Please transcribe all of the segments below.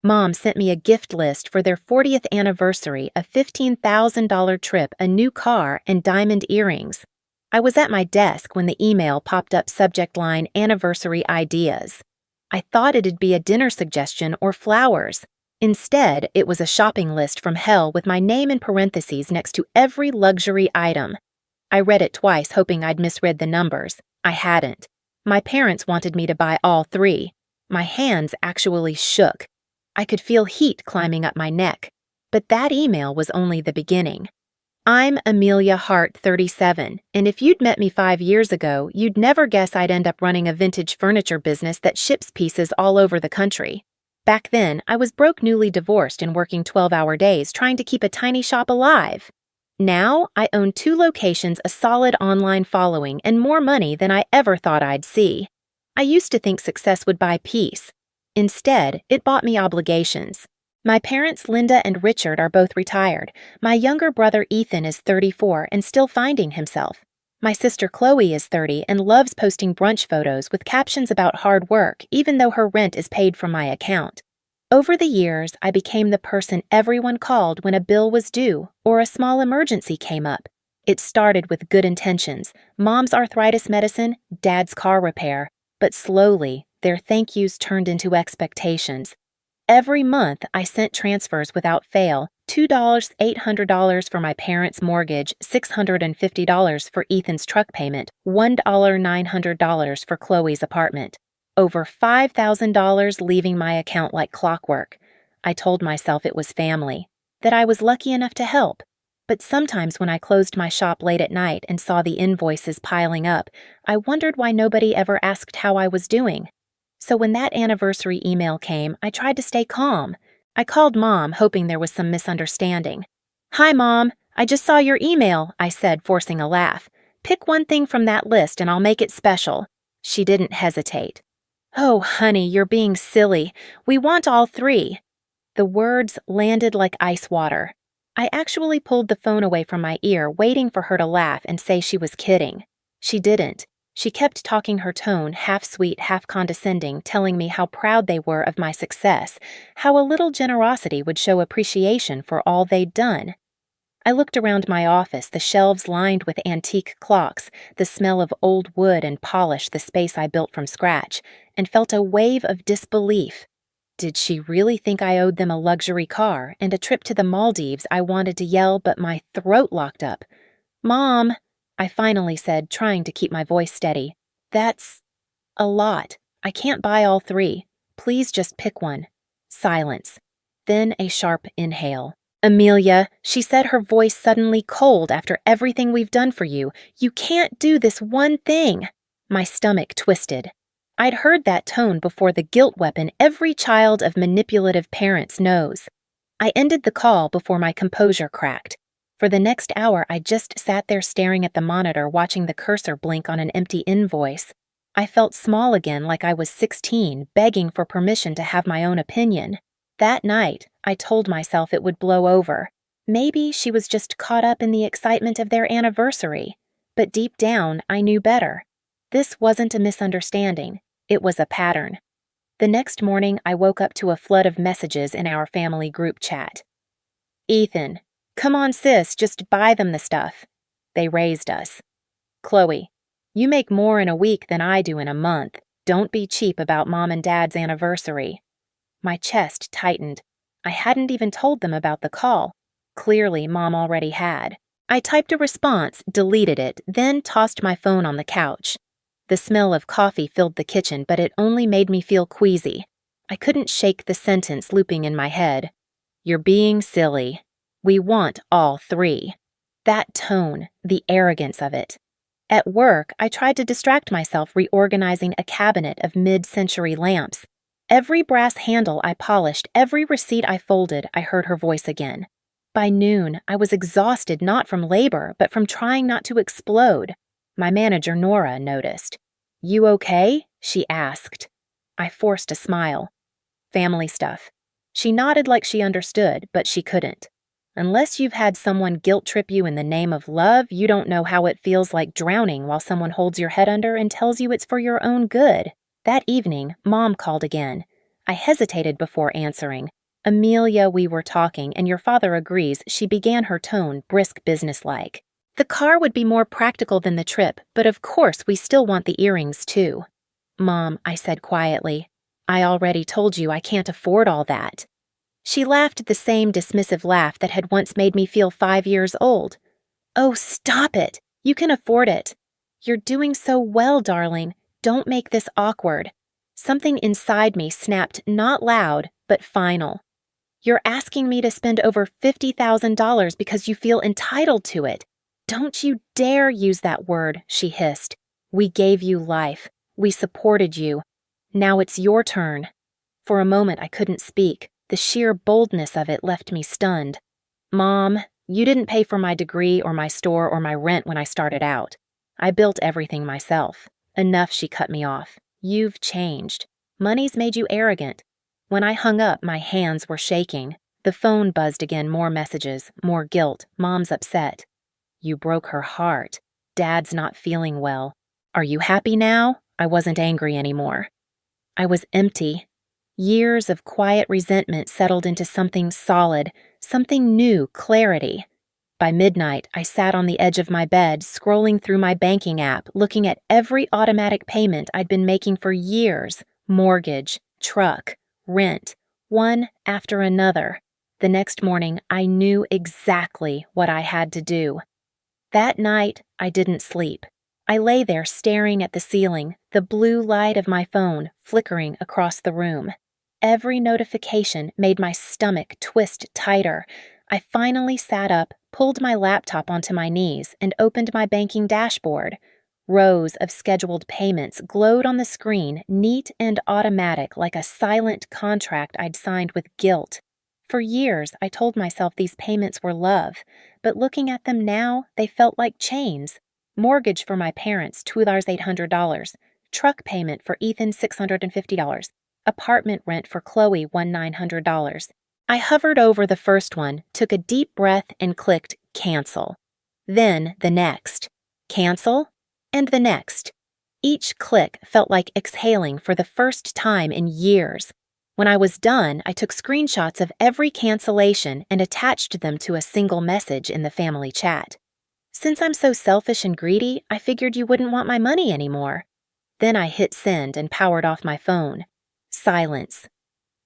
Mom sent me a gift list for their 40th anniversary, a $15,000 trip, a new car, and diamond earrings. I was at my desk when the email popped up, subject line anniversary ideas. I thought it'd be a dinner suggestion or flowers. Instead, it was a shopping list from hell with my name in parentheses next to every luxury item. I read it twice, hoping I'd misread the numbers. I hadn't. My parents wanted me to buy all three. My hands actually shook. I could feel heat climbing up my neck. But that email was only the beginning. I'm Amelia Hart, 37, and if you'd met me 5 years ago, you'd never guess I'd end up running a vintage furniture business that ships pieces all over the country. Back then, I was broke, newly divorced, and working 12-hour days trying to keep a tiny shop alive. Now, I own 2 locations, a solid online following, and more money than I ever thought I'd see. I used to think success would buy peace. Instead, it bought me obligations. My parents, Linda and Richard, are both retired. My younger brother, Ethan, is 34 and still finding himself. My sister, Chloe, is 30 and loves posting brunch photos with captions about hard work, even though her rent is paid from my account. Over the years, I became the person everyone called when a bill was due or a small emergency came up. It started with good intentions, Mom's arthritis medicine, Dad's car repair, but slowly, their thank yous turned into expectations. Every month, I sent transfers without fail, $2, $800 for my parents' mortgage, $650 for Ethan's truck payment, $1, $900 for Chloe's apartment. Over $5,000 leaving my account like clockwork. I told myself it was family, that I was lucky enough to help. But sometimes when I closed my shop late at night and saw the invoices piling up, I wondered why nobody ever asked how I was doing. So when that anniversary email came, I tried to stay calm. I called Mom, hoping there was some misunderstanding. "Hi, Mom. I just saw your email," I said, forcing a laugh. "Pick one thing from that list and I'll make it special." She didn't hesitate. "Oh, honey, you're being silly. We want all three." The words landed like ice water. I actually pulled the phone away from my ear, waiting for her to laugh and say she was kidding. She didn't. She kept talking, her tone half sweet, half condescending, telling me how proud they were of my success, how a little generosity would show appreciation for all they'd done. I looked around my office, the shelves lined with antique clocks, the smell of old wood and polish, the space I built from scratch, and felt a wave of disbelief. Did she really think I owed them a luxury car and a trip to the Maldives? I wanted to yell, but my throat locked up. "Mom," I finally said, trying to keep my voice steady. "That's a lot. I can't buy all three. Please just pick one." Silence. Then a sharp inhale. "Amelia," she said, her voice suddenly cold, "after everything we've done for you, you can't do this one thing." My stomach twisted. I'd heard that tone before, the guilt weapon every child of manipulative parents knows. I ended the call before my composure cracked. For the next hour, I just sat there staring at the monitor, watching the cursor blink on an empty invoice. I felt small again, like I was 16, begging for permission to have my own opinion. That night, I told myself it would blow over. Maybe she was just caught up in the excitement of their anniversary. But deep down, I knew better. This wasn't a misunderstanding. It was a pattern. The next morning, I woke up to a flood of messages in our family group chat. "Ethan, come on, sis, just buy them the stuff. They raised us." "Chloe, you make more in a week than I do in a month. Don't be cheap about Mom and Dad's anniversary." My chest tightened. I hadn't even told them about the call. Clearly, Mom already had. I typed a response, deleted it, then tossed my phone on the couch. The smell of coffee filled the kitchen, but it only made me feel queasy. I couldn't shake the sentence looping in my head. "You're being silly. We want all three." That tone, the arrogance of it. At work, I tried to distract myself reorganizing a cabinet of mid-century lamps. Every brass handle I polished, every receipt I folded, I heard her voice again. By noon, I was exhausted, not from labor, but from trying not to explode. My manager, Nora, noticed. "You okay?" she asked. I forced a smile. "Family stuff." She nodded like she understood, but she couldn't. Unless you've had someone guilt-trip you in the name of love, you don't know how it feels like drowning while someone holds your head under and tells you it's for your own good. That evening, Mom called again. I hesitated before answering. Amelia, we were talking, and your father agrees. She began her tone, brisk businesslike. The car would be more practical than the trip, but of course we still want the earrings too. Mom, I said quietly, I already told you I can't afford all that. She laughed the same dismissive laugh that had once made me feel 5 years old. Oh, stop it. You can afford it. You're doing so well, darling. Don't make this awkward. Something inside me snapped not loud, but final. You're asking me to spend over $50,000 because you feel entitled to it. Don't you dare use that word, she hissed. We gave you life. We supported you. Now it's your turn. For a moment I couldn't speak. The sheer boldness of it left me stunned. Mom, you didn't pay for my degree or my store or my rent when I started out. I built everything myself. Enough, she cut me off. You've changed. Money's made you arrogant. When I hung up, my hands were shaking. The phone buzzed again, more messages, more guilt. Mom's upset. You broke her heart. Dad's not feeling well. Are you happy now? I wasn't angry anymore. I was empty. Years of quiet resentment settled into something solid, something new, clarity. By midnight, I sat on the edge of my bed, scrolling through my banking app, looking at every automatic payment I'd been making for years. Mortgage, truck, rent, one after another. The next morning, I knew exactly what I had to do. That night, I didn't sleep. I lay there staring at the ceiling, the blue light of my phone flickering across the room. Every notification made my stomach twist tighter. I finally sat up, pulled my laptop onto my knees, and opened my banking dashboard. Rows of scheduled payments glowed on the screen, neat and automatic, like a silent contract I'd signed with guilt. For years, I told myself these payments were love, but looking at them now, they felt like chains. Mortgage for my parents, $2,800. Truck payment for Ethan, $650. Apartment rent for Chloe, $1,900. I hovered over the first one, took a deep breath, and clicked cancel. Then the next. Cancel? And the next. Each click felt like exhaling for the first time in years. When I was done, I took screenshots of every cancellation and attached them to a single message in the family chat. Since I'm so selfish and greedy, I figured you wouldn't want my money anymore. Then I hit send and powered off my phone. Silence.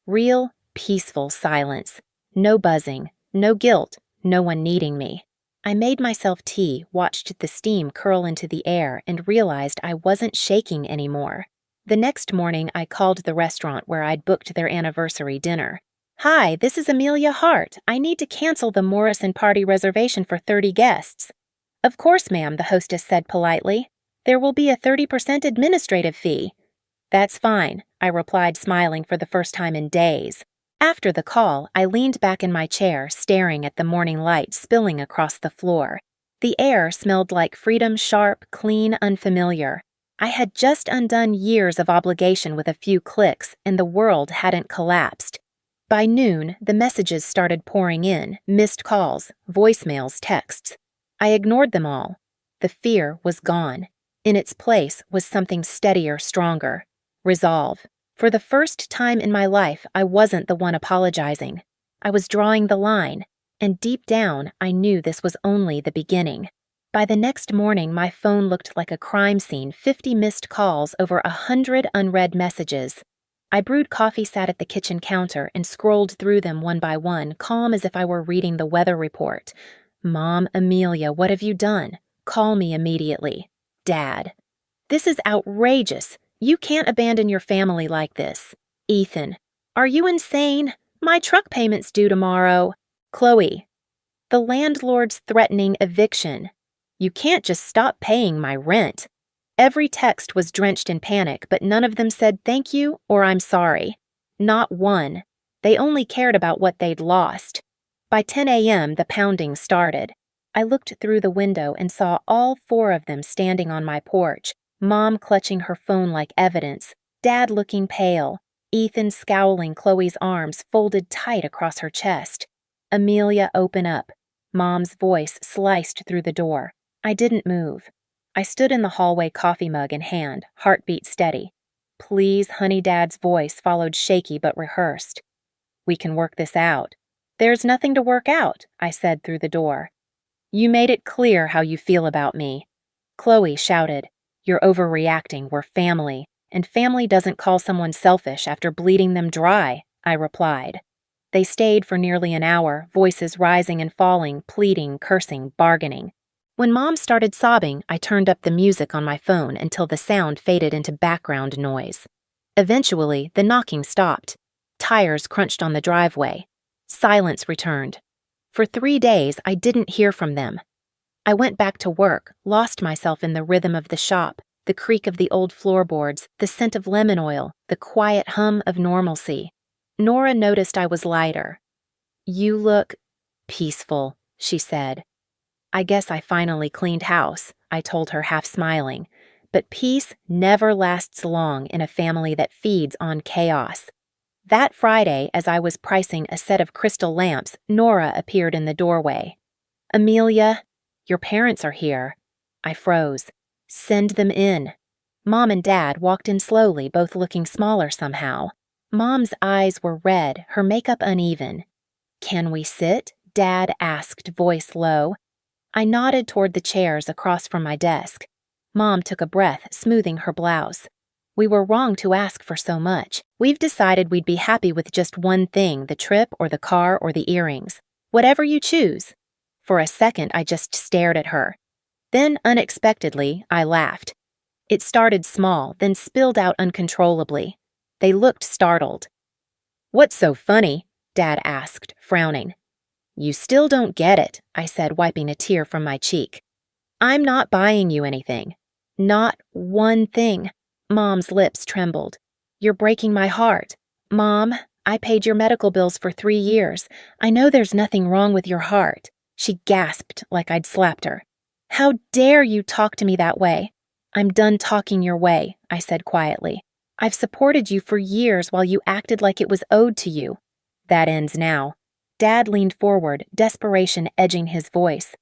Real, peaceful silence. No buzzing, no guilt, no one needing me. I made myself tea, watched the steam curl into the air, and realized I wasn't shaking anymore. The next morning, I called the restaurant where I'd booked their anniversary dinner. Hi, this is Amelia Hart. I need to cancel the Morrison party reservation for 30 guests. Of course, ma'am, the hostess said politely. There will be a 30% administrative fee. That's fine, I replied, smiling for the first time in days. After the call, I leaned back in my chair, staring at the morning light spilling across the floor. The air smelled like freedom, sharp, clean, unfamiliar. I had just undone years of obligation with a few clicks, and the world hadn't collapsed. By noon, the messages started pouring in, missed calls, voicemails, texts. I ignored them all. The fear was gone. In its place was something steadier, stronger. Resolve. For the first time in my life, I wasn't the one apologizing. I was drawing the line, and deep down, I knew this was only the beginning. By the next morning, my phone looked like a crime scene, 50 missed calls, over 100 unread messages. I brewed coffee, sat at the kitchen counter, and scrolled through them one by one, calm as if I were reading the weather report. Mom, Amelia, what have you done? Call me immediately. Dad. This is outrageous. You can't abandon your family like this. Ethan. Are you insane? My truck payment's due tomorrow. Chloe. The landlord's threatening eviction. You can't just stop paying my rent. Every text was drenched in panic, but none of them said thank you or I'm sorry. Not one. They only cared about what they'd lost. By 10 a.m., the pounding started. I looked through the window and saw all 4 of them standing on my porch, Mom clutching her phone like evidence, Dad looking pale, Ethan scowling, Chloe's arms folded tight across her chest. Amelia, open up. Mom's voice sliced through the door. I didn't move. I stood in the hallway, coffee mug in hand, heartbeat steady. Please, honey, Dad's voice followed shaky but rehearsed. We can work this out." "There's nothing to work out," I said through the door. "You made it clear how you feel about me." Chloe shouted, "You're overreacting. We're family, and family doesn't call someone selfish after bleeding them dry," I replied. They stayed for nearly an hour, voices rising and falling, pleading, cursing, bargaining. When Mom started sobbing, I turned up the music on my phone until the sound faded into background noise. Eventually, the knocking stopped. Tires crunched on the driveway. Silence returned. For 3 days, I didn't hear from them. I went back to work, lost myself in the rhythm of the shop, the creak of the old floorboards, the scent of lemon oil, the quiet hum of normalcy. Nora noticed I was lighter. "You look peaceful," she said. "I guess I finally cleaned house," I told her, half smiling. But peace never lasts long in a family that feeds on chaos. That Friday, as I was pricing a set of crystal lamps, Nora appeared in the doorway. "Amelia, your parents are here." I froze. "Send them in." Mom and Dad walked in slowly, both looking smaller somehow. Mom's eyes were red, her makeup uneven. "Can we sit?" Dad asked, voice low. I nodded toward the chairs across from my desk. Mom took a breath, smoothing her blouse. "We were wrong to ask for so much. We've decided we'd be happy with just one thing, the trip or the car or the earrings. Whatever you choose." For a second, I just stared at her. Then, unexpectedly, I laughed. It started small, then spilled out uncontrollably. They looked startled. "What's so funny?" Dad asked, frowning. "You still don't get it," I said, wiping a tear from my cheek. "I'm not buying you anything." "Not one thing." Mom's lips trembled. "You're breaking my heart." "Mom, I paid your medical bills for 3 years. I know there's nothing wrong with your heart." She gasped like I'd slapped her. "How dare you talk to me that way?" "I'm done talking your way," I said quietly. "I've supported you for years while you acted like it was owed to you. That ends now." Dad leaned forward, desperation edging his voice.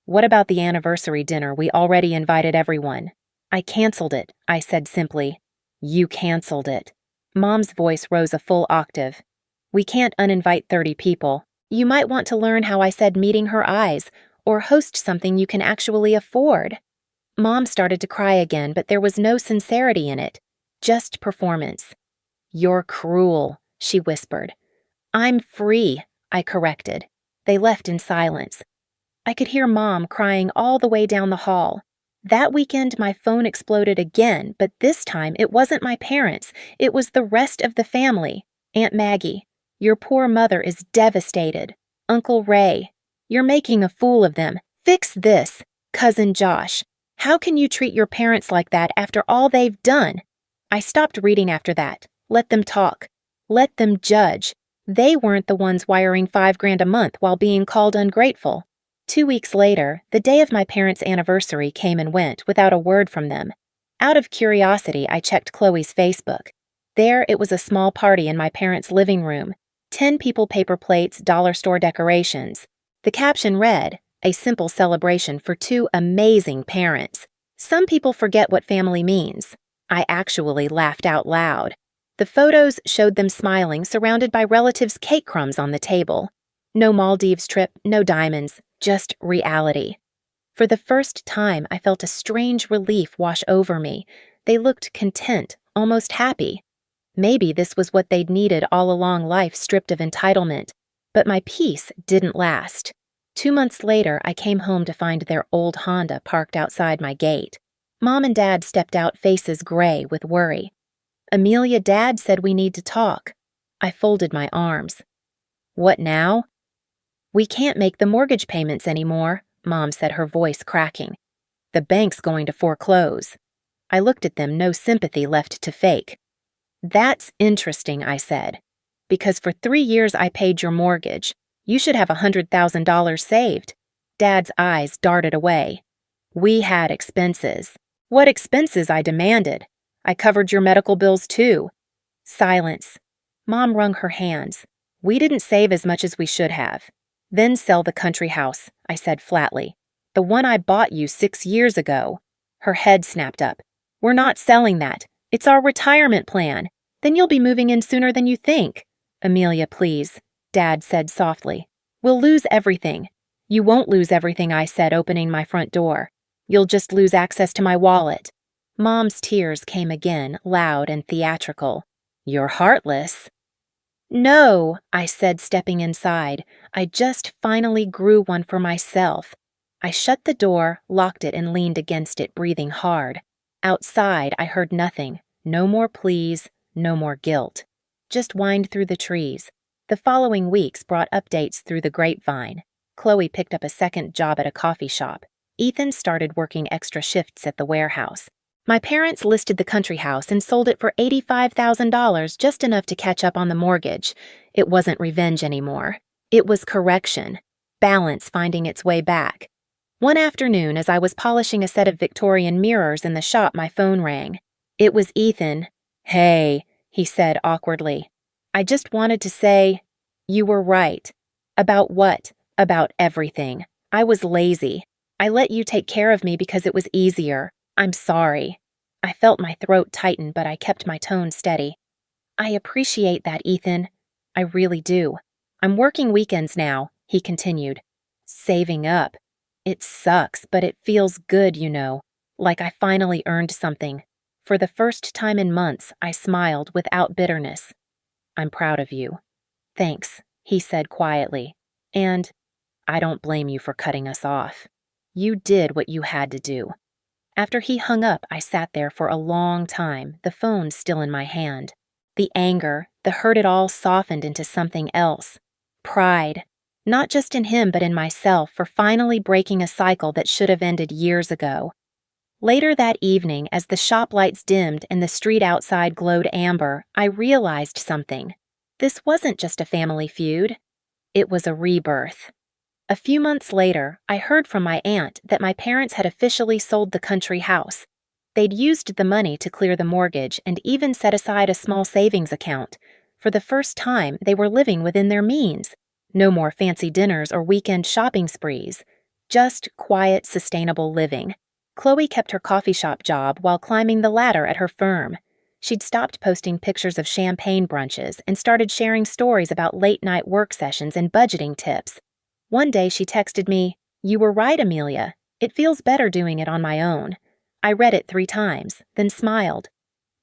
"What about the anniversary dinner? We already invited everyone." "I canceled it," I said simply. "You canceled it." Mom's voice rose a full octave. "We can't uninvite 30 people. You might want to learn how I said meeting her eyes, or host something you can actually afford." Mom started to cry again, but there was no sincerity in it, just performance. "You're cruel," she whispered. "I'm free," I corrected. They left in silence. I could hear Mom crying all the way down the hall. That weekend, my phone exploded again, but this time it wasn't my parents. It was the rest of the family. "Aunt Maggie, your poor mother is devastated. Uncle Ray, you're making a fool of them. Fix this. Cousin Josh, how can you treat your parents like that after all they've done?" I stopped reading after that. Let them talk. Let them judge. They weren't the ones wiring $5,000 a month while being called ungrateful. 2 weeks later, the day of my parents' anniversary came and went without a word from them. Out of curiosity, I checked Chloe's Facebook. There, it was a small party in my parents' living room. 10 people, paper plates, dollar store decorations. The caption read, "A simple celebration for 2 amazing parents." Some people forget what family means. I actually laughed out loud. The photos showed them smiling, surrounded by relatives' cake crumbs on the table. No Maldives trip, no diamonds, just reality. For the first time, I felt a strange relief wash over me. They looked content, almost happy. Maybe this was what they'd needed all along, life stripped of entitlement. But my peace didn't last. 2 months later, I came home to find their old Honda parked outside my gate. Mom and Dad stepped out, faces gray with worry. "Amelia, Dad said we need to talk." I folded my arms. "What now?" "We can't make the mortgage payments anymore," Mom said, her voice cracking. "The bank's going to foreclose." I looked at them, no sympathy left to fake. "That's interesting," I said. "Because for 3 years I paid your mortgage. You should have $100,000 saved." Dad's eyes darted away. "We had expenses." "What expenses?" I demanded. "I covered your medical bills too." Silence. Mom wrung her hands. "We didn't save as much as we should have." "Then sell the country house," I said flatly. "The one I bought you 6 years ago." Her head snapped up. "We're not selling that. It's our retirement plan. Then you'll be moving in sooner than you think." Amelia, please, Dad said softly. We'll lose everything. You won't lose everything, I said, opening my front door. You'll just lose access to my wallet. Mom's tears came again, loud and theatrical. You're heartless. No, I said, stepping inside. I just finally grew one for myself. I shut the door, locked it, and leaned against it, breathing hard. Outside, I heard nothing. No more pleas, no more guilt. Just whined through the trees. The following weeks brought updates through the grapevine. Chloe picked up a second job at a coffee shop. Ethan started working extra shifts at the warehouse. My parents listed the country house and sold it for $85,000, just enough to catch up on the mortgage. It wasn't revenge anymore. It was correction. Balance finding its way back. One afternoon, as I was polishing a set of Victorian mirrors in the shop, my phone rang. It was Ethan. Hey, he said awkwardly. I just wanted to say, you were right. About what? About everything. I was lazy. I let you take care of me because it was easier. I'm sorry. I felt my throat tighten, but I kept my tone steady. I appreciate that, Ethan. I really do. I'm working weekends now, he continued. Saving up. It sucks, but it feels good, you know. Like I finally earned something. For the first time in months, I smiled without bitterness. I'm proud of you. Thanks, he said quietly. And I don't blame you for cutting us off. You did what you had to do. After he hung up, I sat there for a long time, the phone still in my hand. The anger, the hurt, it all softened into something else. Pride. Not just in him, but in myself for finally breaking a cycle that should have ended years ago. Later that evening, as the shop lights dimmed and the street outside glowed amber, I realized something. This wasn't just a family feud. It was a rebirth. A few months later, I heard from my aunt that my parents had officially sold the country house. They'd used the money to clear the mortgage and even set aside a small savings account. For the first time, they were living within their means. No more fancy dinners or weekend shopping sprees. Just quiet, sustainable living. Chloe kept her coffee shop job while climbing the ladder at her firm. She'd stopped posting pictures of champagne brunches and started sharing stories about late-night work sessions and budgeting tips. One day she texted me, "You were right, Amelia. It feels better doing it on my own." I read it 3 times, then smiled.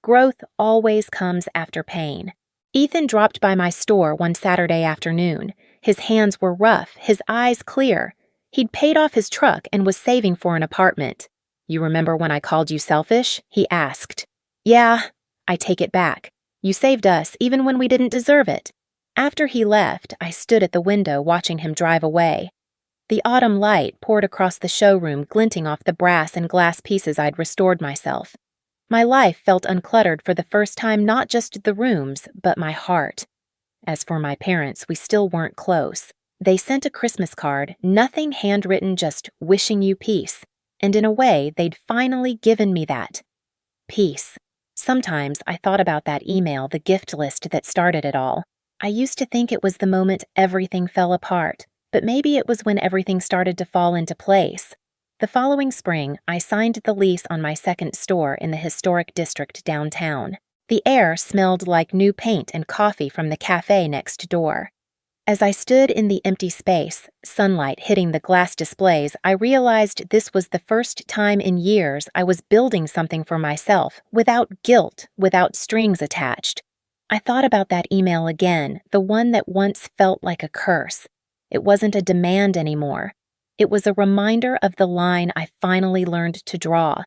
Growth always comes after pain. Ethan dropped by my store one Saturday afternoon. His hands were rough, his eyes clear. He'd paid off his truck and was saving for an apartment. "You remember when I called you selfish?" he asked. "Yeah." I take it back. "You saved us even when we didn't deserve it." After he left, I stood at the window watching him drive away. The autumn light poured across the showroom, glinting off the brass and glass pieces I'd restored myself. My life felt uncluttered for the first time, not just the rooms, but my heart. As for my parents, we still weren't close. They sent a Christmas card, nothing handwritten, just wishing you peace. And in a way, they'd finally given me that. Peace. Sometimes I thought about that email, the gift list that started it all. I used to think it was the moment everything fell apart, but maybe it was when everything started to fall into place. The following spring, I signed the lease on my second store in the historic district downtown. The air smelled like new paint and coffee from the cafe next door. As I stood in the empty space, sunlight hitting the glass displays, I realized this was the first time in years I was building something for myself, without guilt, without strings attached. I thought about that email again, the one that once felt like a curse. It wasn't a demand anymore. It was a reminder of the line I finally learned to draw.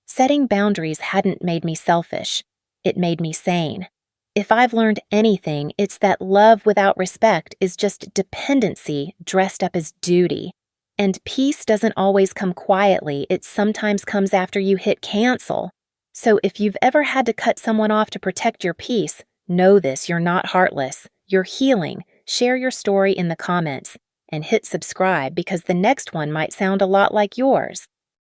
Setting boundaries hadn't made me selfish. It made me sane. If I've learned anything, it's that love without respect is just dependency dressed up as duty. And peace doesn't always come quietly, it sometimes comes after you hit cancel. So if you've ever had to cut someone off to protect your peace, know this: you're not heartless. You're healing. Share your story in the comments. And hit subscribe because the next one might sound a lot like yours.